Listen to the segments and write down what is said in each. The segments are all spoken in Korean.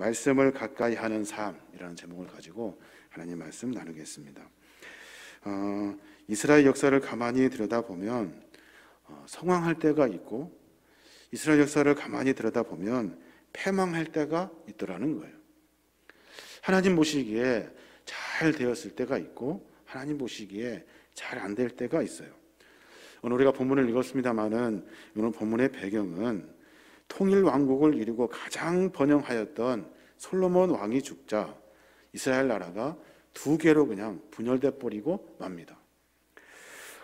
말씀을 가까이 하는 삶이라는 제목을 가지고 하나님 말씀 나누겠습니다. 이스라엘 역사를 가만히 들여다보면 성황할 때가 있고, 이스라엘 역사를 가만히 들여다보면 패망할 때가 있더라는 거예요. 하나님 보시기에 잘 되었을 때가 있고, 하나님 보시기에 잘 안 될 때가 있어요. 오늘 우리가 본문을 읽었습니다마는 오늘 본문의 배경은 통일 왕국을 이루고 가장 번영하였던 솔로몬 왕이 죽자 이스라엘 나라가 두 개로 그냥 분열돼 버리고 맙니다.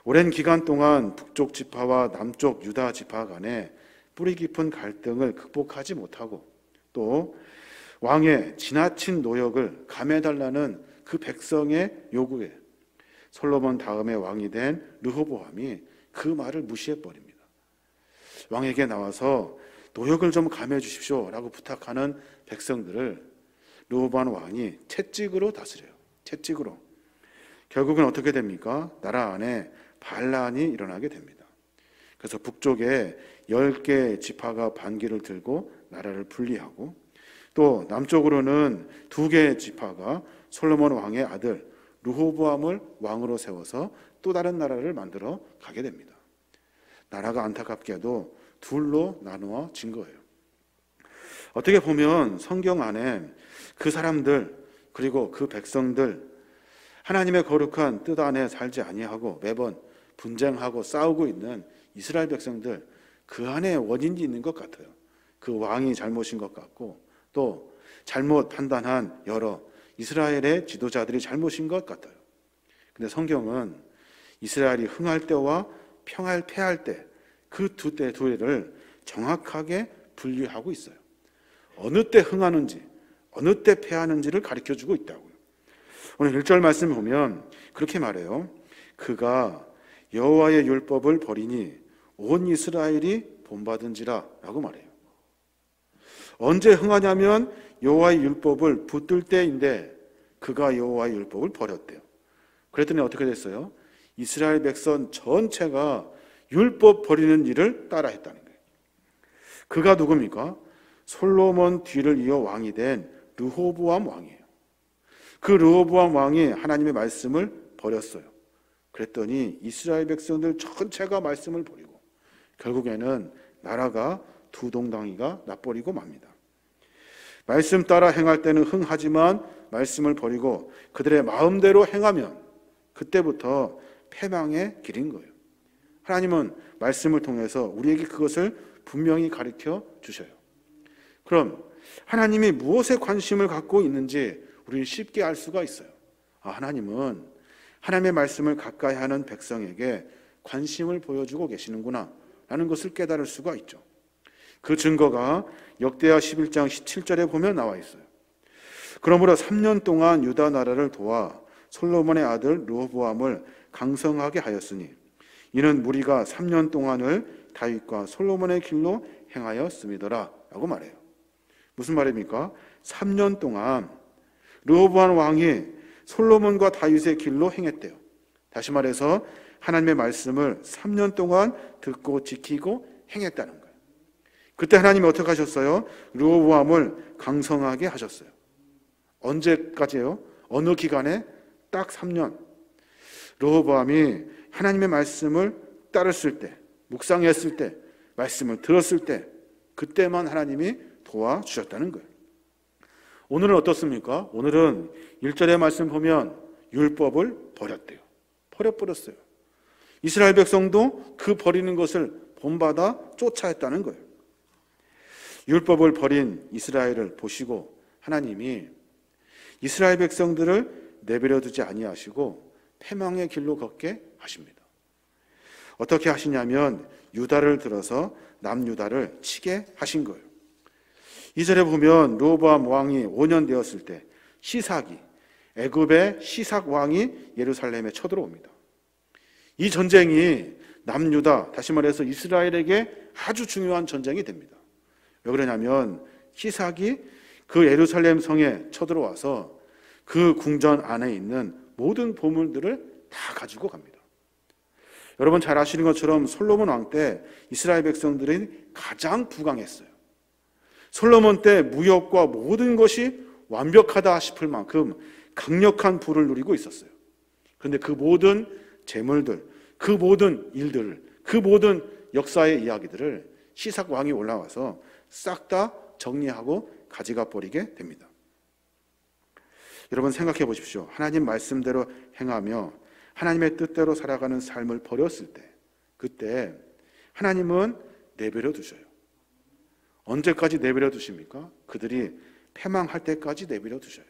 오랜 기간 동안 북쪽 지파와 남쪽 유다 지파 간에 뿌리 깊은 갈등을 극복하지 못하고, 또 왕의 지나친 노역을 감해달라는 그 백성의 요구에 솔로몬 다음에 왕이 된 르호보암이 그 말을 무시해버립니다. 왕에게 나와서 노역을 좀 감해 주십시오 라고 부탁하는 백성들을 르호보암 왕이 채찍으로 다스려요. 채찍으로. 결국은 어떻게 됩니까? 나라 안에 반란이 일어나게 됩니다. 그래서 북쪽에 10개 지파가 반기를 들고 나라를 분리하고, 또 남쪽으로는 2개의 지파가 솔로몬 왕의 아들 르호보암을 왕으로 세워서 또 다른 나라를 만들어 가게 됩니다. 나라가 안타깝게도 둘로 나누어진 거예요. 어떻게 보면 성경 안에 그 사람들, 그리고 그 백성들, 하나님의 거룩한 뜻 안에 살지 아니하고 매번 분쟁하고 싸우고 있는 이스라엘 백성들, 그 안에 원인이 있는 것 같아요. 그 왕이 잘못인 것 같고, 또 잘못 판단한 여러 이스라엘의 지도자들이 잘못인 것 같아요. 근데 성경은 이스라엘이 흥할 때와 패할 때, 그 두 때를 정확하게 분리하고 있어요. 어느 때 흥하는지, 어느 때 패하는지를 가르쳐주고 있다고요. 오늘 1절 말씀 보면 그렇게 말해요. 그가 여호와의 율법을 버리니 온 이스라엘이 본받은지라 라고 말해요. 언제 흥하냐면 여호와의 율법을 붙들 때인데 그가 여호와의 율법을 버렸대요. 그랬더니 어떻게 됐어요? 이스라엘 백성 전체가 율법 버리는 일을 따라 했다는 거예요. 그가 누굽니까? 솔로몬 뒤를 이어 왕이 된 르호보암 왕이에요. 그 르호보암 왕이 하나님의 말씀을 버렸어요. 그랬더니 이스라엘 백성들 전체가 말씀을 버리고 결국에는 나라가 두 동당이가 나버리고 맙니다. 말씀 따라 행할 때는 흥하지만 말씀을 버리고 그들의 마음대로 행하면 그때부터 패망의 길인 거예요. 하나님은 말씀을 통해서 우리에게 그것을 분명히 가르쳐 주셔요. 그럼 하나님이 무엇에 관심을 갖고 있는지 우리는 쉽게 알 수가 있어요. 하나님은 하나님의 말씀을 가까이 하는 백성에게 관심을 보여주고 계시는구나 라는 것을 깨달을 수가 있죠. 그 증거가 역대하 11장 17절에 보면 나와 있어요. 그러므로 3년 동안 유다 나라를 도와 솔로몬의 아들 르호보암을 강성하게 하였으니 이는 무리가 3년 동안을 다윗과 솔로몬의 길로 행하였음이더라 라고 말해요. 무슨 말입니까? 3년 동안 르호보암 왕이 솔로몬과 다윗의 길로 행했대요. 다시 말해서 하나님의 말씀을 3년 동안 듣고 지키고 행했다는 거예요. 그때 하나님이 어떻게 하셨어요? 르호보암을 강성하게 하셨어요. 언제까지요? 어느 기간에? 딱 3년. 르호보암이 하나님의 말씀을 따랐을 때, 묵상했을 때, 말씀을 들었을 때, 그때만 하나님이 도와주셨다는 거예요. 오늘은 어떻습니까? 오늘은 1절의 말씀 보면 율법을 버렸대요. 버렸어요. 이스라엘 백성도 그 버리는 것을 본받아 쫓아했다는 거예요. 율법을 버린 이스라엘을 보시고 하나님이 이스라엘 백성들을 내버려 두지 아니하시고 패망의 길로 걷게 하십니다. 어떻게 하시냐면 유다를 들어서 남유다를 치게 하신 거예요. 2절에 보면 르호보암 왕이 5년 되었을 때 시삭이, 애굽의 시삭 왕이 예루살렘에 쳐들어옵니다. 이 전쟁이 남유다, 다시 말해서 이스라엘에게 아주 중요한 전쟁이 됩니다. 왜 그러냐면 시삭이 그 예루살렘 성에 쳐들어와서 그 궁전 안에 있는 모든 보물들을 다 가지고 갑니다. 여러분 잘 아시는 것처럼 솔로몬 왕 때 이스라엘 백성들이 가장 부강했어요. 솔로몬 때 무역과 모든 것이 완벽하다 싶을 만큼 강력한 부를 누리고 있었어요. 그런데 그 모든 재물들, 그 모든 일들, 그 모든 역사의 이야기들을 시삭 왕이 올라와서 싹 다 정리하고 가져가 버리게 됩니다. 여러분 생각해 보십시오. 하나님 말씀대로 행하며 하나님의 뜻대로 살아가는 삶을 버렸을 때, 그때 하나님은 내버려 두셔요. 언제까지 내버려 두십니까? 그들이 패망할 때까지 내버려 두셔요.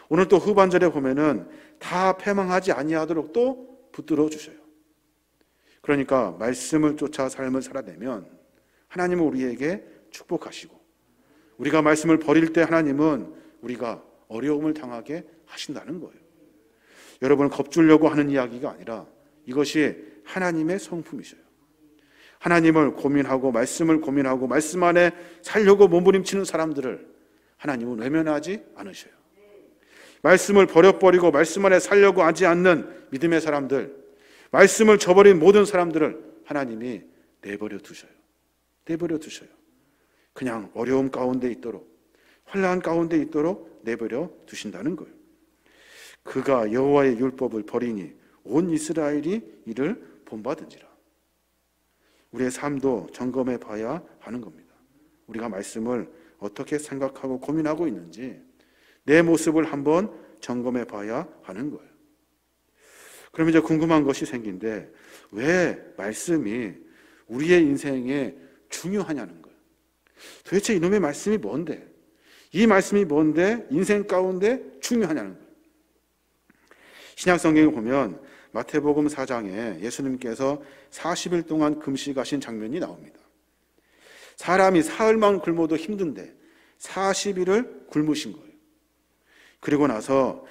오늘 또 후반절에 보면은 다 패망하지 아니하도록 또 붙들어 주셔요. 그러니까 말씀을 쫓아 삶을 살아내면 하나님은 우리에게 축복하시고, 우리가 말씀을 버릴 때 하나님은 우리가 어려움을 당하게 하신다는 거예요. 여러분을 겁주려고 하는 이야기가 아니라 이것이 하나님의 성품이셔요. 하나님을 고민하고 말씀을 고민하고 말씀 안에 살려고 몸부림치는 사람들을 하나님은 외면하지 않으셔요. 말씀을 버려버리고 말씀 안에 살려고 하지 않는 믿음의 사람들, 말씀을 저버린 모든 사람들을 하나님이 내버려 두셔요. 내버려 두셔요. 그냥 어려움 가운데 있도록, 환난 가운데 있도록 내버려 두신다는 거예요. 그가 여호와의 율법을 버리니 온 이스라엘이 이를 본받은지라. 우리의 삶도 점검해 봐야 하는 겁니다. 우리가 말씀을 어떻게 생각하고 고민하고 있는지 내 모습을 한번 점검해 봐야 하는 거예요. 그럼 이제 궁금한 것이 생긴데, 왜 말씀이 우리의 인생에 중요하냐는 거예요. 도대체 이놈의 말씀이 뭔데? 이 말씀이 뭔데 인생 가운데 중요하냐는 거예요. 신약 성경에 보면 마태복음 4장에 예수님께서 40일 동안 금식하신 장면이 나옵니다. 사람이 사흘만 굶어도 힘든데 40일을 굶으신 거예요. 그리고 나서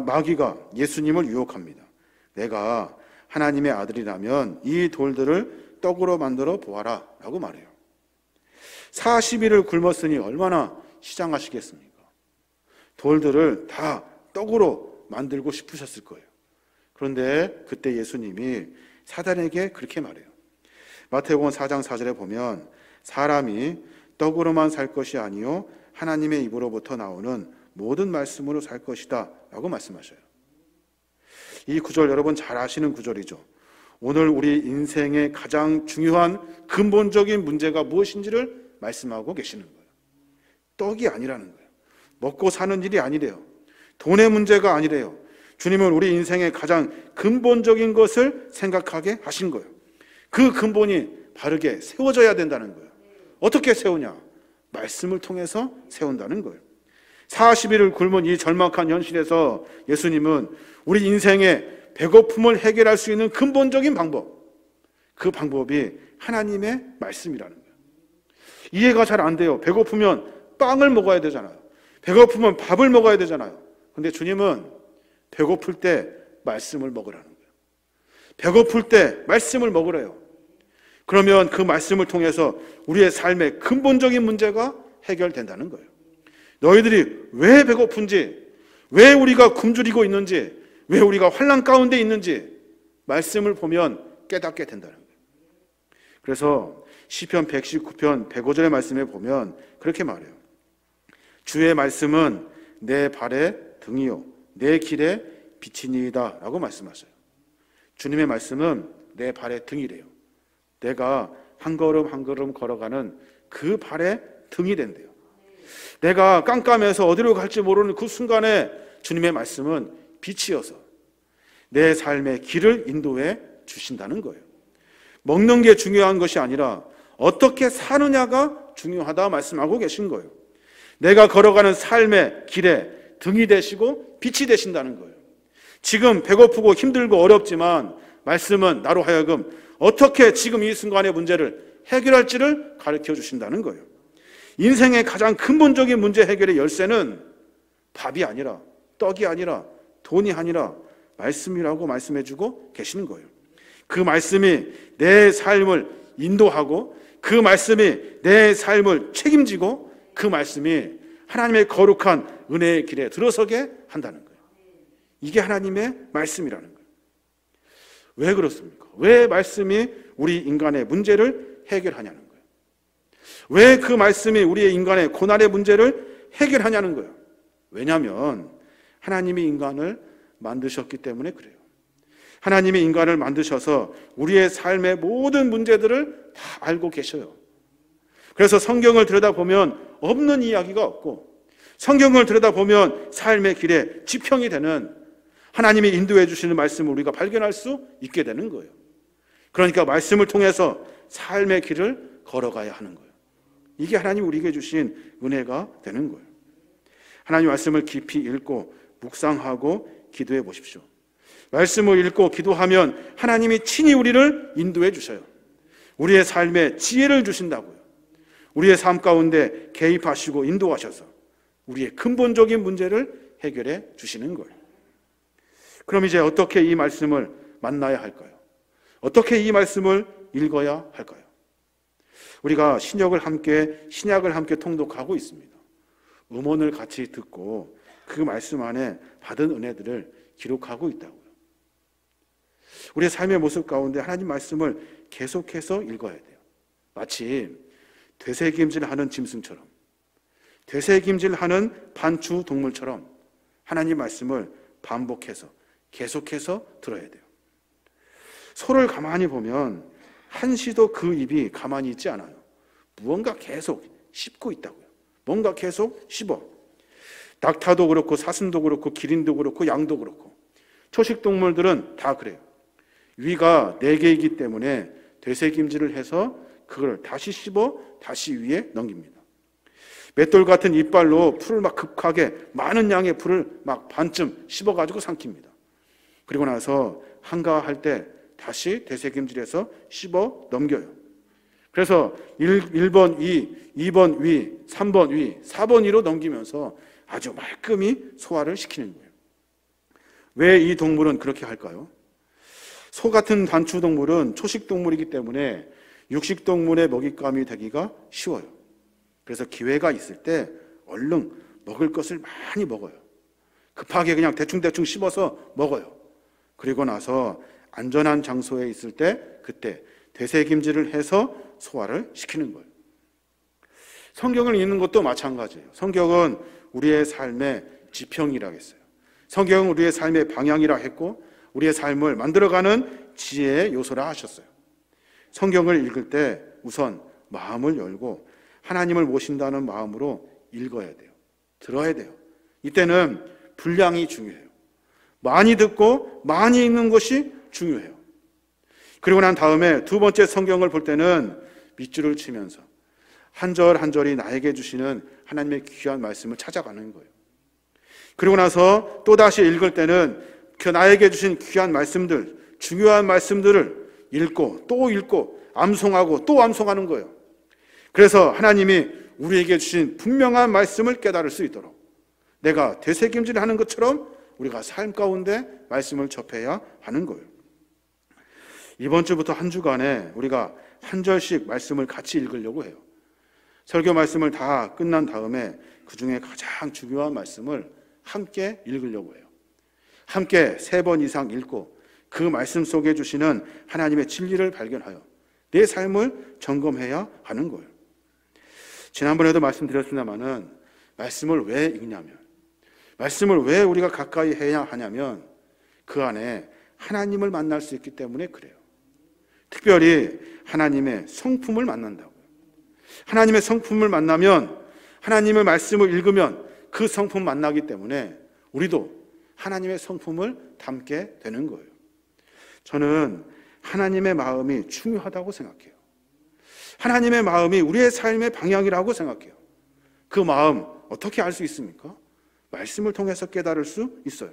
마귀가 예수님을 유혹합니다. 내가 하나님의 아들이라면 이 돌들을 떡으로 만들어 보아라 라고 말해요. 40일을 굶었으니 얼마나 시장하시겠습니까? 돌들을 다 떡으로 만들고 싶으셨을 거예요. 그런데 그때 예수님이 사단에게 그렇게 말해요. 마태복음 4장 4절에 보면 사람이 떡으로만 살 것이 아니요 하나님의 입으로부터 나오는 모든 말씀으로 살 것이다 라고 말씀하셔요. 이 구절 여러분 잘 아시는 구절이죠. 오늘 우리 인생의 가장 중요한 근본적인 문제가 무엇인지를 말씀하고 계시는 거예요. 떡이 아니라는 거예요. 먹고 사는 일이 아니래요. 돈의 문제가 아니래요. 주님은 우리 인생의 가장 근본적인 것을 생각하게 하신 거예요. 그 근본이 바르게 세워져야 된다는 거예요. 어떻게 세우냐? 말씀을 통해서 세운다는 거예요. 40일을 굶은 이 절망한 현실에서 예수님은 우리 인생의 배고픔을 해결할 수 있는 근본적인 방법, 그 방법이 하나님의 말씀이라는 거예요. 이해가 잘 안 돼요. 배고프면 빵을 먹어야 되잖아요. 배고프면 밥을 먹어야 되잖아요. 근데 주님은 배고플 때 말씀을 먹으라는 거예요. 배고플 때 말씀을 먹으래요. 그러면 그 말씀을 통해서 우리의 삶의 근본적인 문제가 해결된다는 거예요. 너희들이 왜 배고픈지, 왜 우리가 굶주리고 있는지, 왜 우리가 환난 가운데 있는지 말씀을 보면 깨닫게 된다는 거예요. 그래서 시편 119편 105절의 말씀에 보면 그렇게 말해요. 주의 말씀은 내 발의 등이요 내 길의 빛이니이다 라고 말씀하셔요. 주님의 말씀은 내 발의 등이래요. 내가 한 걸음 한 걸음 걸어가는 그 발의 등이 된대요. 내가 깜깜해서 어디로 갈지 모르는 그 순간에 주님의 말씀은 빛이어서 내 삶의 길을 인도해 주신다는 거예요. 먹는 게 중요한 것이 아니라 어떻게 사느냐가 중요하다 말씀하고 계신 거예요. 내가 걸어가는 삶의 길에 등이 되시고 빛이 되신다는 거예요. 지금 배고프고 힘들고 어렵지만 말씀은 나로 하여금 어떻게 지금 이 순간의 문제를 해결할지를 가르쳐 주신다는 거예요. 인생의 가장 근본적인 문제 해결의 열쇠는 밥이 아니라 떡이 아니라 돈이 아니라 말씀이라고 말씀해주고 계시는 거예요. 그 말씀이 내 삶을 인도하고 그 말씀이 내 삶을 책임지고 그 말씀이 하나님의 거룩한 은혜의 길에 들어서게 한다는 거예요. 이게 하나님의 말씀이라는 거예요. 왜 그렇습니까? 왜 말씀이 우리 인간의 문제를 해결하냐는 거예요. 왜 그 말씀이 우리의 인간의 고난의 문제를 해결하냐는 거예요. 왜냐하면 하나님이 인간을 만드셨기 때문에 그래요. 하나님이 인간을 만드셔서 우리의 삶의 모든 문제들을 다 알고 계셔요. 그래서 성경을 들여다보면 없는 이야기가 없고, 성경을 들여다보면 삶의 길에 지평이 되는 하나님이 인도해 주시는 말씀을 우리가 발견할 수 있게 되는 거예요. 그러니까 말씀을 통해서 삶의 길을 걸어가야 하는 거예요. 이게 하나님 우리에게 주신 은혜가 되는 거예요. 하나님 말씀을 깊이 읽고 묵상하고 기도해 보십시오. 말씀을 읽고 기도하면 하나님이 친히 우리를 인도해 주셔요. 우리의 삶에 지혜를 주신다고요. 우리의 삶 가운데 개입하시고 인도하셔서 우리의 근본적인 문제를 해결해 주시는 거예요. 그럼 이제 어떻게 이 말씀을 만나야 할까요? 어떻게 이 말씀을 읽어야 할까요? 우리가 신약을 함께 통독하고 있습니다. 음원을 같이 듣고 그 말씀 안에 받은 은혜들을 기록하고 있다고요. 우리의 삶의 모습 가운데 하나님 말씀을 계속해서 읽어야 돼요. 마치 되새김질하는 짐승처럼, 되새김질하는 반추 동물처럼 하나님 말씀을 반복해서 계속해서 들어야 돼요. 소를 가만히 보면 한시도 그 입이 가만히 있지 않아요. 무언가 계속 씹고 있다고요. 뭔가 계속 씹어. 낙타도 그렇고 사슴도 그렇고 기린도 그렇고 양도 그렇고 초식 동물들은 다 그래요. 위가 4개이기 때문에 되새김질을 해서 그걸 다시 씹어 다시 위에 넘깁니다. 맷돌 같은 이빨로 풀을 막 급하게 많은 양의 풀을 막 반쯤 씹어가지고 삼킵니다. 그리고 나서 한가할 때 다시 되새김질해서 씹어 넘겨요. 그래서 1번 위, 2번 위, 3번 위, 4번 위로 넘기면서 아주 말끔히 소화를 시키는 거예요. 왜 이 동물은 그렇게 할까요? 소 같은 단추동물은 초식동물이기 때문에 육식동물의 먹잇감이 되기가 쉬워요. 그래서 기회가 있을 때 얼른 먹을 것을 많이 먹어요. 급하게 그냥 대충 씹어서 먹어요. 그리고 나서 안전한 장소에 있을 때 그때 되새김질을 해서 소화를 시키는 거예요. 성경을 읽는 것도 마찬가지예요. 성경은 우리의 삶의 지평이라고 했어요. 성경은 우리의 삶의 방향이라 했고 우리의 삶을 만들어가는 지혜의 요소라 하셨어요. 성경을 읽을 때 우선 마음을 열고 하나님을 모신다는 마음으로 읽어야 돼요. 들어야 돼요. 이때는 분량이 중요해요. 많이 듣고 많이 읽는 것이 중요해요. 그리고 난 다음에 두 번째 성경을 볼 때는 밑줄을 치면서 한 절 한 절이 나에게 주시는 하나님의 귀한 말씀을 찾아가는 거예요. 그리고 나서 또다시 읽을 때는 그 나에게 주신 귀한 말씀들, 중요한 말씀들을 읽고 또 읽고 암송하고 또 암송하는 거예요. 그래서 하나님이 우리에게 주신 분명한 말씀을 깨달을 수 있도록 내가 되새김질하는 것처럼 우리가 삶 가운데 말씀을 접해야 하는 거예요. 이번 주부터 한 주간에 우리가 한 절씩 말씀을 같이 읽으려고 해요. 설교 말씀을 다 끝난 다음에 그 중에 가장 중요한 말씀을 함께 읽으려고 해요. 함께 3번 이상 읽고 그 말씀 속에 주시는 하나님의 진리를 발견하여 내 삶을 점검해야 하는 거예요. 지난번에도 말씀드렸습니다마는 말씀을 왜 읽냐면, 말씀을 왜 우리가 가까이 해야 하냐면 그 안에 하나님을 만날 수 있기 때문에 그래요. 특별히 하나님의 성품을 만난다고요. 하나님의 성품을 만나면, 하나님의 말씀을 읽으면 그 성품 만나기 때문에 우리도 하나님의 성품을 담게 되는 거예요. 저는 하나님의 마음이 중요하다고 생각해요. 하나님의 마음이 우리의 삶의 방향이라고 생각해요. 그 마음 어떻게 알 수 있습니까? 말씀을 통해서 깨달을 수 있어요.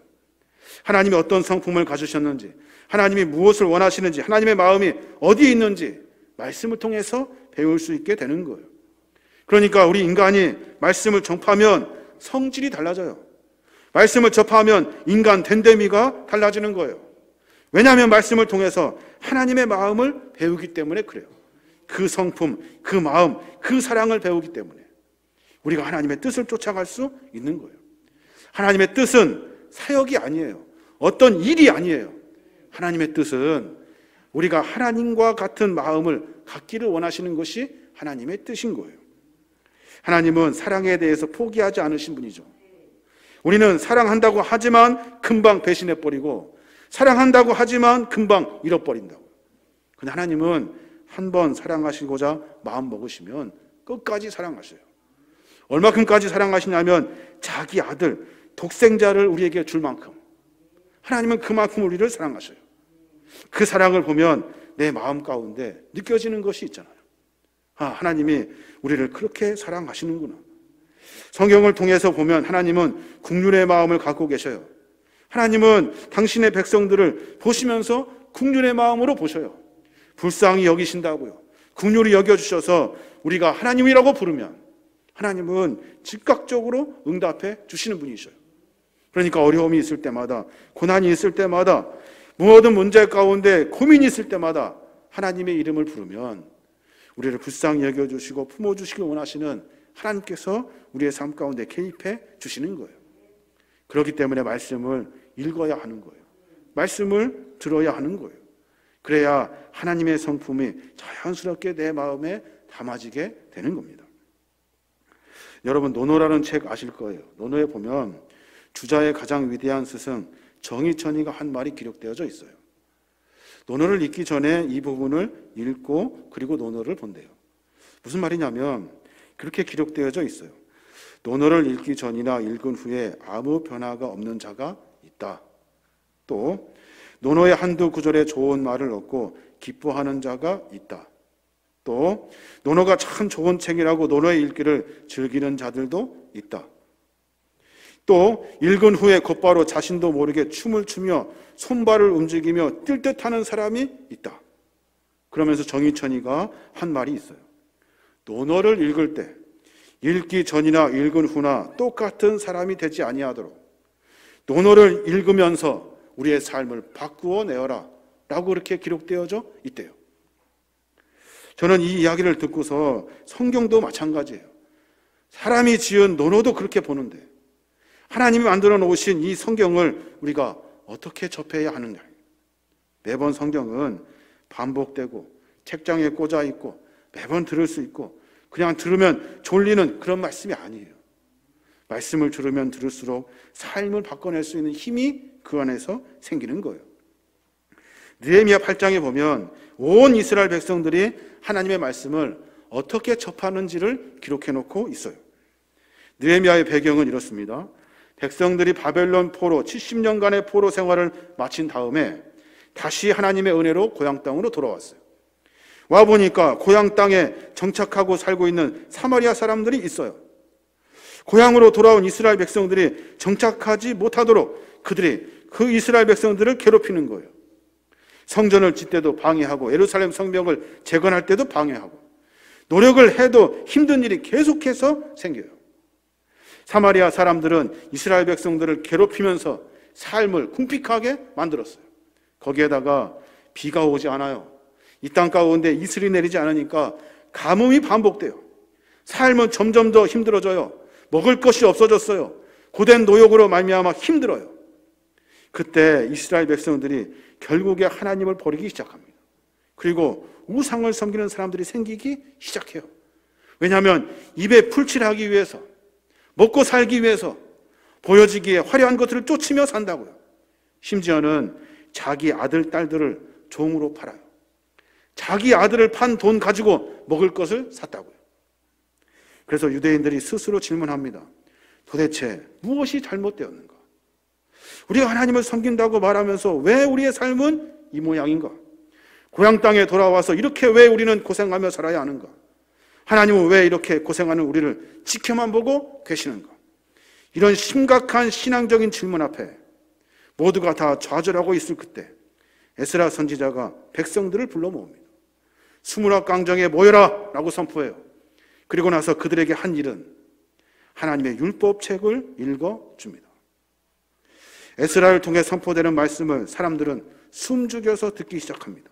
하나님이 어떤 성품을 가지셨는지, 하나님이 무엇을 원하시는지, 하나님의 마음이 어디에 있는지 말씀을 통해서 배울 수 있게 되는 거예요. 그러니까 우리 인간이 말씀을 접하면 성질이 달라져요. 말씀을 접하면 인간 됨됨이가 달라지는 거예요. 왜냐하면 말씀을 통해서 하나님의 마음을 배우기 때문에 그래요. 그 성품, 그 마음, 그 사랑을 배우기 때문에 우리가 하나님의 뜻을 쫓아갈 수 있는 거예요. 하나님의 뜻은 사역이 아니에요. 어떤 일이 아니에요. 하나님의 뜻은 우리가 하나님과 같은 마음을 갖기를 원하시는 것이 하나님의 뜻인 거예요. 하나님은 사랑에 대해서 포기하지 않으신 분이죠. 우리는 사랑한다고 하지만 금방 배신해버리고 사랑한다고 하지만 금방 잃어버린다고. 근데 하나님은 한 번 사랑하시고자 마음 먹으시면 끝까지 사랑하셔요. 얼마큼까지 사랑하시냐면 자기 아들 독생자를 우리에게 줄 만큼, 하나님은 그만큼 우리를 사랑하셔요. 그 사랑을 보면 내 마음 가운데 느껴지는 것이 있잖아요. 하나님이 우리를 그렇게 사랑하시는구나. 성경을 통해서 보면 하나님은 국률의 마음을 갖고 계셔요. 하나님은 당신의 백성들을 보시면서 국률의 마음으로 보셔요. 불쌍히 여기신다고요. 국률이 여겨주셔서 우리가 하나님이라고 부르면 하나님은 즉각적으로 응답해 주시는 분이셔요. 그러니까 어려움이 있을 때마다, 고난이 있을 때마다, 모든 문제 가운데 고민이 있을 때마다 하나님의 이름을 부르면 우리를 불쌍히 여겨주시고 품어주시길 원하시는 하나님께서 우리의 삶 가운데 개입해 주시는 거예요. 그렇기 때문에 말씀을 읽어야 하는 거예요. 말씀을 들어야 하는 거예요. 그래야 하나님의 성품이 자연스럽게 내 마음에 담아지게 되는 겁니다. 여러분, 노노라는 책 아실 거예요. 노노에 보면 주자의 가장 위대한 스승 정의천이가 한 말이 기록되어져 있어요. 노노를 읽기 전에 이 부분을 읽고 그리고 노노를 본대요. 무슨 말이냐면 그렇게 기록되어져 있어요. 노노를 읽기 전이나 읽은 후에 아무 변화가 없는 자가 있다. 또 노노의 한두 구절의 좋은 말을 얻고 기뻐하는 자가 있다. 또 노노가 참 좋은 책이라고 노노의 읽기를 즐기는 자들도 있다. 또 읽은 후에 곧바로 자신도 모르게 춤을 추며 손발을 움직이며 뛸 듯 하는 사람이 있다. 그러면서 정의천이가 한 말이 있어요. 노노를 읽을 때 읽기 전이나 읽은 후나 똑같은 사람이 되지 아니하도록 노노를 읽으면서 우리의 삶을 바꾸어 내어라 라고 그렇게 기록되어져 있대요. 저는 이 이야기를 듣고서 성경도 마찬가지예요. 사람이 지은 노노도 그렇게 보는데 하나님이 만들어 놓으신 이 성경을 우리가 어떻게 접해야 하느냐. 매번 성경은 반복되고 책장에 꽂아 있고 매번 들을 수 있고 그냥 들으면 졸리는 그런 말씀이 아니에요. 말씀을 들으면 들을수록 삶을 바꿔낼 수 있는 힘이 그 안에서 생기는 거예요. 느헤미야 8장에 보면 온 이스라엘 백성들이 하나님의 말씀을 어떻게 접하는지를 기록해 놓고 있어요. 느헤미야의 배경은 이렇습니다. 백성들이 바벨론 포로 70년간의 포로 생활을 마친 다음에 다시 하나님의 은혜로 고향 땅으로 돌아왔어요. 와보니까 고향 땅에 정착하고 살고 있는 사마리아 사람들이 있어요. 고향으로 돌아온 이스라엘 백성들이 정착하지 못하도록 그들이 그 이스라엘 백성들을 괴롭히는 거예요. 성전을 짓때도 방해하고 예루살렘 성벽을 재건할 때도 방해하고 노력을 해도 힘든 일이 계속해서 생겨요. 사마리아 사람들은 이스라엘 백성들을 괴롭히면서 삶을 궁핍하게 만들었어요. 거기에다가 비가 오지 않아요. 이 땅 가운데 이슬이 내리지 않으니까 가뭄이 반복돼요. 삶은 점점 더 힘들어져요. 먹을 것이 없어졌어요. 고된 노역으로 말미암아 힘들어요. 그때 이스라엘 백성들이 결국에 하나님을 버리기 시작합니다. 그리고 우상을 섬기는 사람들이 생기기 시작해요. 왜냐하면 입에 풀칠하기 위해서, 먹고 살기 위해서 보여지기에 화려한 것들을 쫓으며 산다고요. 심지어는 자기 아들, 딸들을 종으로 팔아요. 자기 아들을 판 돈 가지고 먹을 것을 샀다고요. 그래서 유대인들이 스스로 질문합니다. 도대체 무엇이 잘못되었는가? 우리가 하나님을 섬긴다고 말하면서 왜 우리의 삶은 이 모양인가? 고향 땅에 돌아와서 이렇게 왜 우리는 고생하며 살아야 하는가? 하나님은 왜 이렇게 고생하는 우리를 지켜만 보고 계시는가? 이런 심각한 신앙적인 질문 앞에 모두가 다 좌절하고 있을 그때 에스라 선지자가 백성들을 불러 모읍니다. 수문학 강정에 모여라 라고 선포해요. 그리고 나서 그들에게 한 일은 하나님의 율법책을 읽어줍니다. 에스라를 통해 선포되는 말씀을 사람들은 숨죽여서 듣기 시작합니다.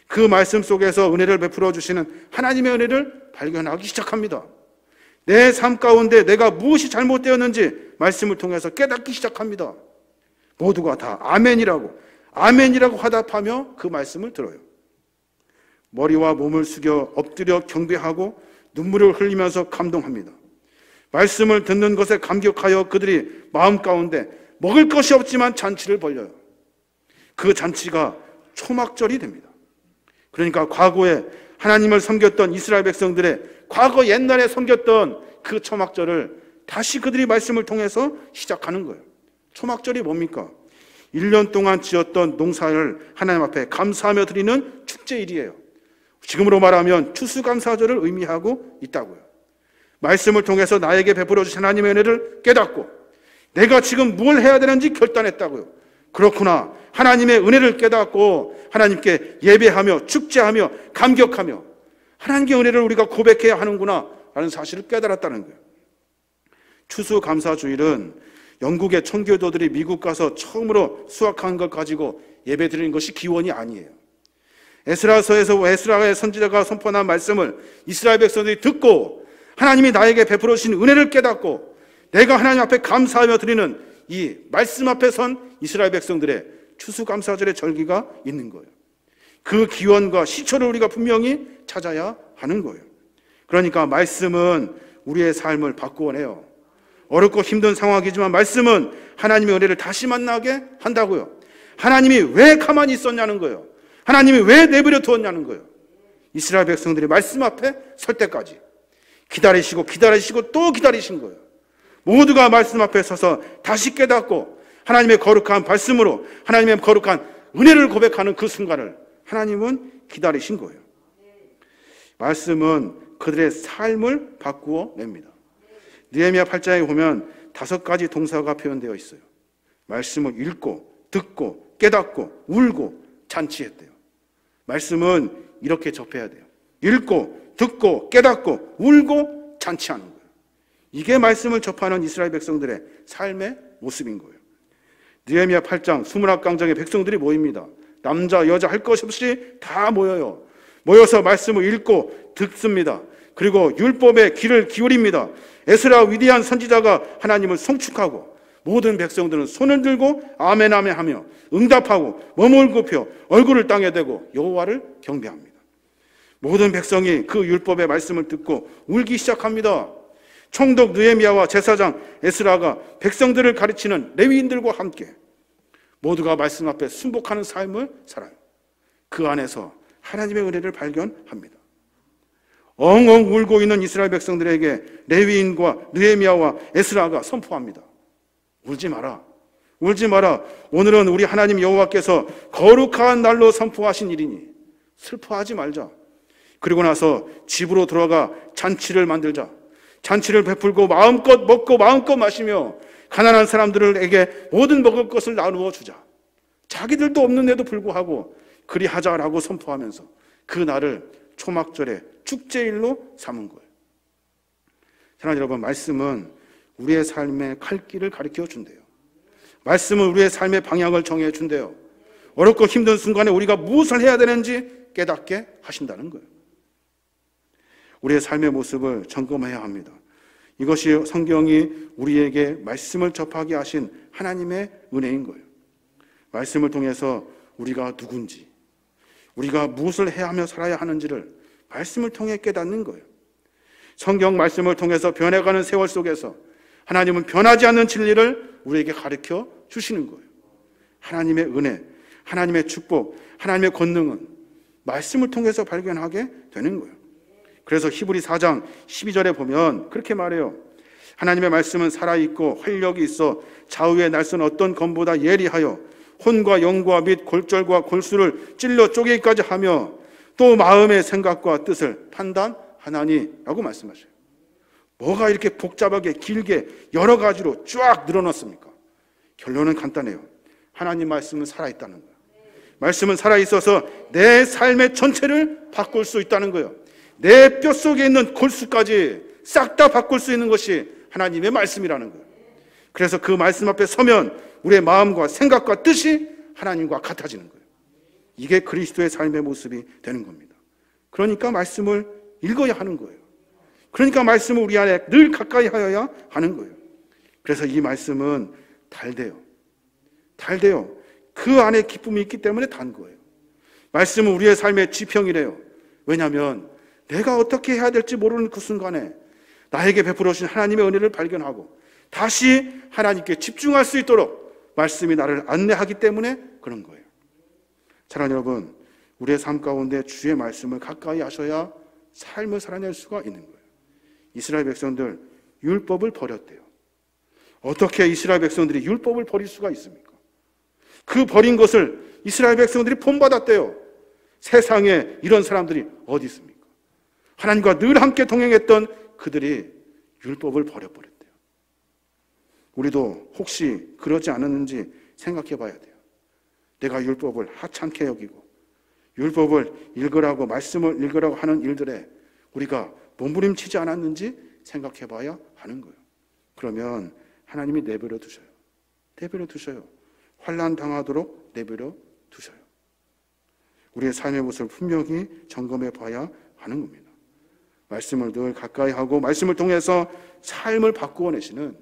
그 말씀 속에서 은혜를 베풀어 주시는 하나님의 은혜를 발견하기 시작합니다. 내 삶 가운데 내가 무엇이 잘못되었는지 말씀을 통해서 깨닫기 시작합니다. 모두가 다 아멘이라고 화답하며 그 말씀을 들어요. 머리와 몸을 숙여 엎드려 경배하고 눈물을 흘리면서 감동합니다. 말씀을 듣는 것에 감격하여 그들이 마음 가운데 먹을 것이 없지만 잔치를 벌여요. 그 잔치가 초막절이 됩니다. 그러니까 과거에 하나님을 섬겼던 이스라엘 백성들의 과거 옛날에 섬겼던 그 초막절을 다시 그들이 말씀을 통해서 시작하는 거예요. 초막절이 뭡니까? 1년 동안 지었던 농사를 하나님 앞에 감사하며 드리는 축제일이에요. 지금으로 말하면 추수감사절을 의미하고 있다고요. 말씀을 통해서 나에게 베풀어 주신 하나님의 은혜를 깨닫고 내가 지금 뭘 해야 되는지 결단했다고요. 그렇구나. 하나님의 은혜를 깨닫고 하나님께 예배하며 축제하며 감격하며 하나님의 은혜를 우리가 고백해야 하는구나 라는 사실을 깨달았다는 거예요. 추수감사주일은 영국의 청교도들이 미국 가서 처음으로 수확한 걸 가지고 예배 드리는 것이 기원이 아니에요. 에스라서에서 에스라의 선지자가 선포한 말씀을 이스라엘 백성들이 듣고 하나님이 나에게 베풀어 주신 은혜를 깨닫고 내가 하나님 앞에 감사하며 드리는 이 말씀 앞에 선 이스라엘 백성들의 추수감사절의 절기가 있는 거예요. 그 기원과 시초를 우리가 분명히 찾아야 하는 거예요. 그러니까 말씀은 우리의 삶을 바꾸어내요. 어렵고 힘든 상황이지만 말씀은 하나님의 은혜를 다시 만나게 한다고요. 하나님이 왜 가만히 있었냐는 거예요. 하나님이 왜 내버려 두었냐는 거예요. 이스라엘 백성들이 말씀 앞에 설 때까지 기다리시고 또 기다리신 거예요. 모두가 말씀 앞에 서서 다시 깨닫고 하나님의 거룩한 말씀으로 하나님의 거룩한 은혜를 고백하는 그 순간을 하나님은 기다리신 거예요. 말씀은 그들의 삶을 바꾸어 냅니다. 느헤미야 8장에 보면 5가지 동사가 표현되어 있어요. 말씀을 읽고 듣고 깨닫고 울고 잔치했대요. 말씀은 이렇게 접해야 돼요. 읽고 듣고 깨닫고 울고 잔치하는 거예요. 이게 말씀을 접하는 이스라엘 백성들의 삶의 모습인 거예요. 느헤미야 8장 수문학광장에 백성들이 모입니다. 남자 여자 할 것 없이 다 모여요. 모여서 말씀을 읽고 듣습니다. 그리고 율법의 귀를 기울입니다. 에스라 위대한 선지자가 하나님을 송축하고 모든 백성들은 손을 들고 아멘 아멘 하며 응답하고 몸을 굽혀 얼굴을 땅에 대고 여호와를 경배합니다. 모든 백성이 그 율법의 말씀을 듣고 울기 시작합니다. 총독 느헤미야와 제사장 에스라가 백성들을 가르치는 레위인들과 함께 모두가 말씀 앞에 순복하는 삶을 살아요. 그 안에서 하나님의 은혜를 발견합니다. 엉엉 울고 있는 이스라엘 백성들에게 레위인과 느헤미야와 에스라가 선포합니다. 울지 마라. 울지 마라. 오늘은 우리 하나님 여호와께서 거룩한 날로 선포하신 일이니 슬퍼하지 말자. 그리고 나서 집으로 들어가 잔치를 만들자. 잔치를 베풀고 마음껏 먹고 마음껏 마시며 가난한 사람들에게 모든 먹을 것을 나누어 주자. 자기들도 없는데도 불구하고 그리하자라고 선포하면서 그 날을 초막절의 축제일로 삼은 거예요. 사랑하는 여러분, 말씀은 우리의 삶의 칼길을 가르쳐 준대요. 말씀은 우리의 삶의 방향을 정해 준대요. 어렵고 힘든 순간에 우리가 무엇을 해야 되는지 깨닫게 하신다는 거예요. 우리의 삶의 모습을 점검해야 합니다. 이것이 성경이 우리에게 말씀을 접하게 하신 하나님의 은혜인 거예요. 말씀을 통해서 우리가 누군지, 우리가 무엇을 해야 하며 살아야 하는지를 말씀을 통해 깨닫는 거예요. 성경 말씀을 통해서 변해가는 세월 속에서 하나님은 변하지 않는 진리를 우리에게 가르쳐 주시는 거예요. 하나님의 은혜, 하나님의 축복, 하나님의 권능은 말씀을 통해서 발견하게 되는 거예요. 그래서 히브리 4장 12절에 보면 그렇게 말해요. 하나님의 말씀은 살아있고 활력이 있어 좌우의 날선 어떤 검보다 예리하여 혼과 영과 및 골절과 골수를 찔러 쪼개기까지 하며 또 마음의 생각과 뜻을 판단하나니라고 말씀하셔요. 뭐가 이렇게 복잡하게 길게 여러 가지로 쫙 늘어났습니까? 결론은 간단해요. 하나님 말씀은 살아있다는 거예요. 말씀은 살아있어서 내 삶의 전체를 바꿀 수 있다는 거예요. 내 뼛속에 있는 골수까지 싹 다 바꿀 수 있는 것이 하나님의 말씀이라는 거예요. 그래서 그 말씀 앞에 서면 우리의 마음과 생각과 뜻이 하나님과 같아지는 거예요. 이게 그리스도의 삶의 모습이 되는 겁니다. 그러니까 말씀을 읽어야 하는 거예요. 그러니까 말씀을 우리 안에 늘 가까이 하여야 하는 거예요. 그래서 이 말씀은 달대요. 달대요. 그 안에 기쁨이 있기 때문에 단 거예요. 말씀은 우리의 삶의 지평이래요. 왜냐하면 내가 어떻게 해야 될지 모르는 그 순간에 나에게 베풀어 주신 하나님의 은혜를 발견하고 다시 하나님께 집중할 수 있도록 말씀이 나를 안내하기 때문에 그런 거예요. 사랑하는 여러분, 우리의 삶 가운데 주의 말씀을 가까이 하셔야 삶을 살아낼 수가 있는 거예요. 이스라엘 백성들 율법을 버렸대요. 어떻게 이스라엘 백성들이 율법을 버릴 수가 있습니까? 그 버린 것을 이스라엘 백성들이 본받았대요. 세상에 이런 사람들이 어디 있습니까? 하나님과 늘 함께 동행했던 그들이 율법을 버려버렸대요. 우리도 혹시 그러지 않았는지 생각해 봐야 돼요. 내가 율법을 하찮게 여기고 율법을 읽으라고, 말씀을 읽으라고 하는 일들에 우리가 몸부림치지 않았는지 생각해 봐야 하는 거예요. 그러면 하나님이 내버려 두셔요. 내버려 두셔요. 환난 당하도록 내버려 두셔요. 우리의 삶의 모습을 분명히 점검해 봐야 하는 겁니다. 말씀을 늘 가까이 하고 말씀을 통해서 삶을 바꾸어 내시는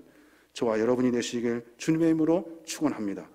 저와 여러분이 되시길 주님의 이름으로 축원합니다.